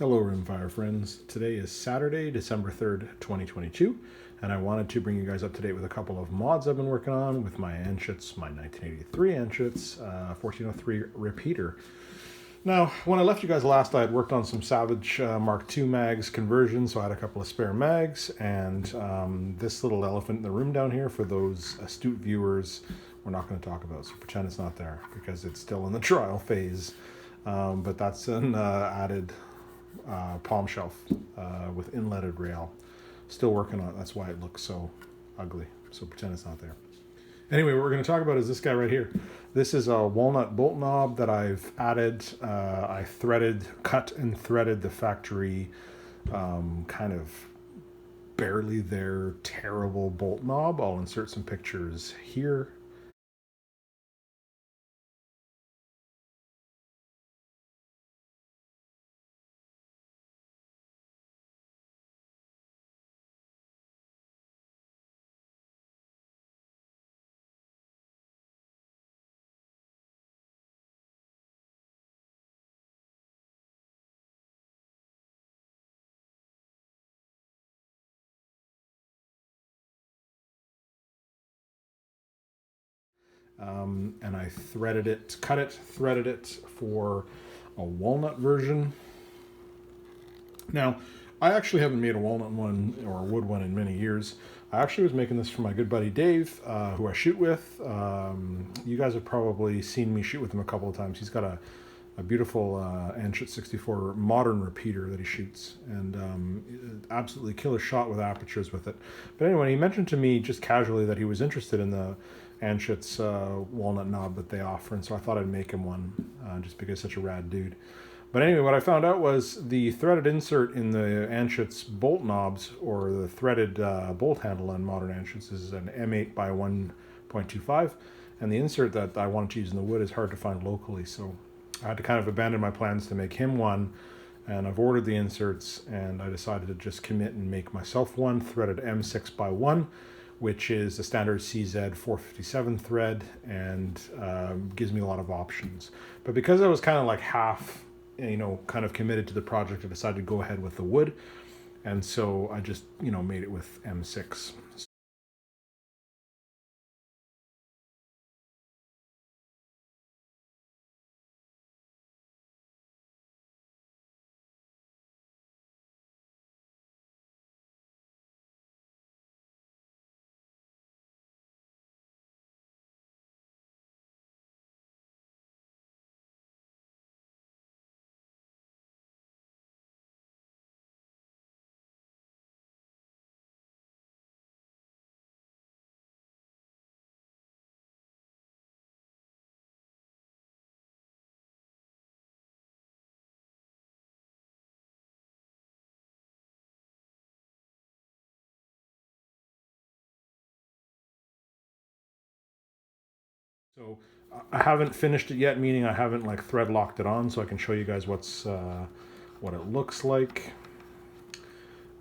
Hello Rimfire friends. Today is Saturday, December 3rd, 2022, and I wanted to bring you guys up to date with a couple of mods I've been working on with my Anschutz, my 1983 Anschutz 1403 repeater. Now, when I left you guys last, I had worked on some Savage Mark II mags conversion, so I had a couple of spare mags, and this little elephant in the room down here, for those astute viewers, we're not going to talk about, so pretend it's not there, because it's still in the trial phase. But that's an added palm shelf with inletted rail. Still working on it. That's why it looks so ugly. So pretend it's not there. Anyway, what we're going to talk about is this guy right here. This is a walnut bolt knob that I've added. I cut and threaded the factory kind of barely there terrible bolt knob. I'll insert some pictures here. And I threaded it for a walnut version. Now, I actually haven't made a walnut one or a wood one in many years. I actually was making this for my good buddy Dave, who I shoot with. You guys have probably seen me shoot with him a couple of times. He's got a beautiful Anschutz 64 modern repeater that he shoots, and absolutely killer shot with apertures with it. But anyway, he mentioned to me just casually that he was interested in the Anschutz walnut knob that they offer, and so I thought I'd make him one just because he's such a rad dude. But anyway, what I found out was the threaded insert in the Anschutz bolt knobs, or the threaded bolt handle on modern Anschutz, is an M8 by 1.25, and the insert that I wanted to use in the wood is hard to find locally, so I had to kind of abandon my plans to make him one, and I've ordered the inserts, and I decided to just commit and make myself one, threaded M6 by 1, which is the standard CZ 457 thread, and gives me a lot of options. But because I was kind of like half, kind of committed to the project, I decided to go ahead with the wood, and so I just, made it with M6. So I haven't finished it yet, meaning I haven't like thread locked it on, so I can show you guys what it looks like.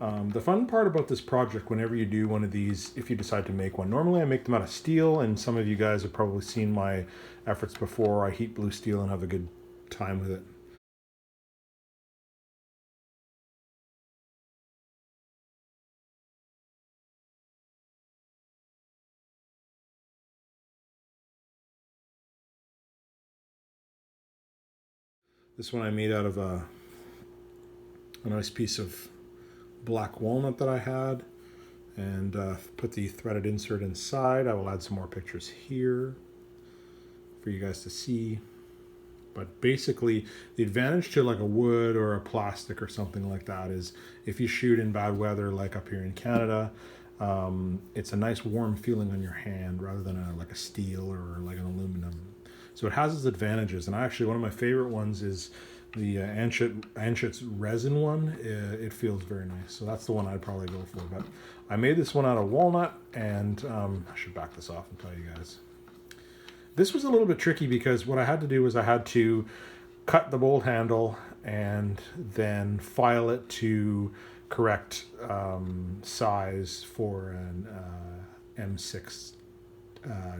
The fun part about this project, whenever you do one of these, if you decide to make one, normally I make them out of steel, and some of you guys have probably seen my efforts before. I heat blue steel and have a good time with it. This one I made out of a nice piece of black walnut that I had, and put the threaded insert inside. I will add some more pictures here for you guys to see. But basically, the advantage to like a wood or a plastic or something like that is if you shoot in bad weather, like up here in Canada, it's a nice warm feeling on your hand rather than like a steel or like an aluminum. So it has its advantages, and actually one of my favorite ones is the Anschutz resin one. It feels very nice, so that's the one I'd probably go for. But I made this one out of walnut, and I should back this off and tell you guys. This was a little bit tricky because what I had to do was I had to cut the bolt handle and then file it to correct size for an M6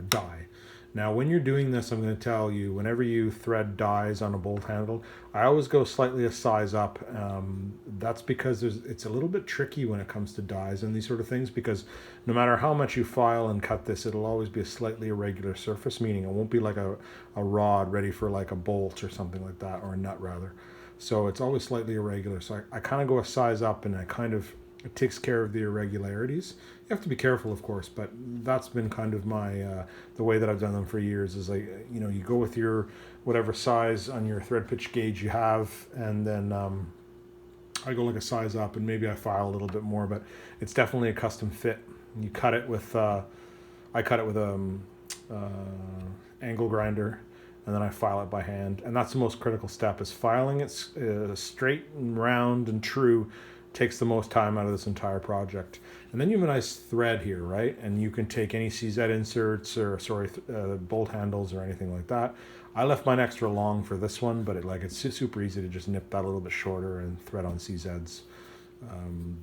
die. Now, when you're doing this, I'm going to tell you, whenever you thread dies on a bolt handle, I always go slightly a size up. That's because it's a little bit tricky when it comes to dies and these sort of things, because no matter how much you file and cut this, it'll always be a slightly irregular surface, meaning it won't be like a rod ready for like a bolt or something like that, or a nut rather. So it's always slightly irregular. So I kind of go a size up, and it takes care of the irregularities. You have to be careful, of course, but that's been kind of my the way that I've done them for years. Is like, you know, you go with your whatever size on your thread pitch gauge you have, and then I go like a size up, and maybe I file a little bit more, but it's definitely a custom fit. You cut it with I cut it with angle grinder, and then I file it by hand, and that's the most critical step, is filing it straight and round and true. Takes the most time out of this entire project. And then you have a nice thread here, right? And you can take any CZ inserts or bolt handles or anything like that. I left mine extra long for this one, but it's super easy to just nip that a little bit shorter and thread on CZs.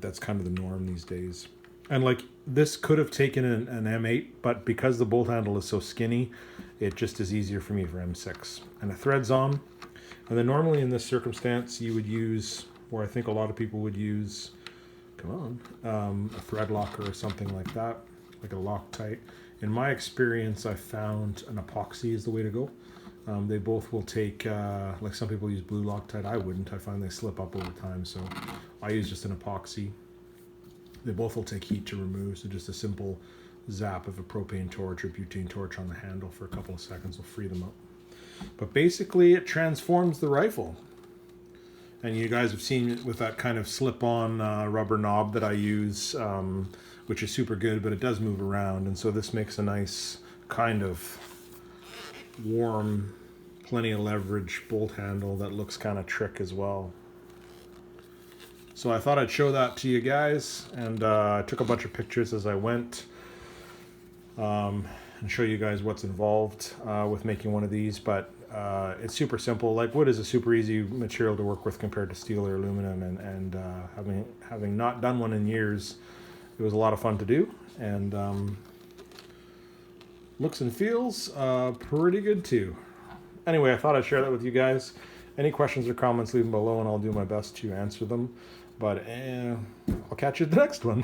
That's kind of the norm these days. And like, this could have taken an M8, but because the bolt handle is so skinny, it just is easier for me for M6. And it threads on. And then normally in this circumstance, you would use, or I think a lot of people would use, a thread locker or something like that, like a Loctite. In my experience, I found an epoxy is the way to go. They both will take, like some people use blue Loctite. I wouldn't. I find they slip up over time, so I use just an epoxy. They both will take heat to remove, so just a simple zap of a propane torch or butane torch on the handle for a couple of seconds will free them up. But basically, it transforms the rifle. And you guys have seen it with that kind of slip-on rubber knob that I use, which is super good, but it does move around. And so this makes a nice kind of warm, plenty of leverage bolt handle that looks kind of trick as well. So I thought I'd show that to you guys, and I took a bunch of pictures as I went, and show you guys what's involved with making one of these. But it's super simple. Like, wood is a super easy material to work with compared to steel or aluminum, and having not done one in years, it was a lot of fun to do, and looks and feels pretty good too. Anyway, I thought I'd share that with you guys. Any questions or comments, leave them below, and I'll do my best to answer them. But I'll catch you at the next one.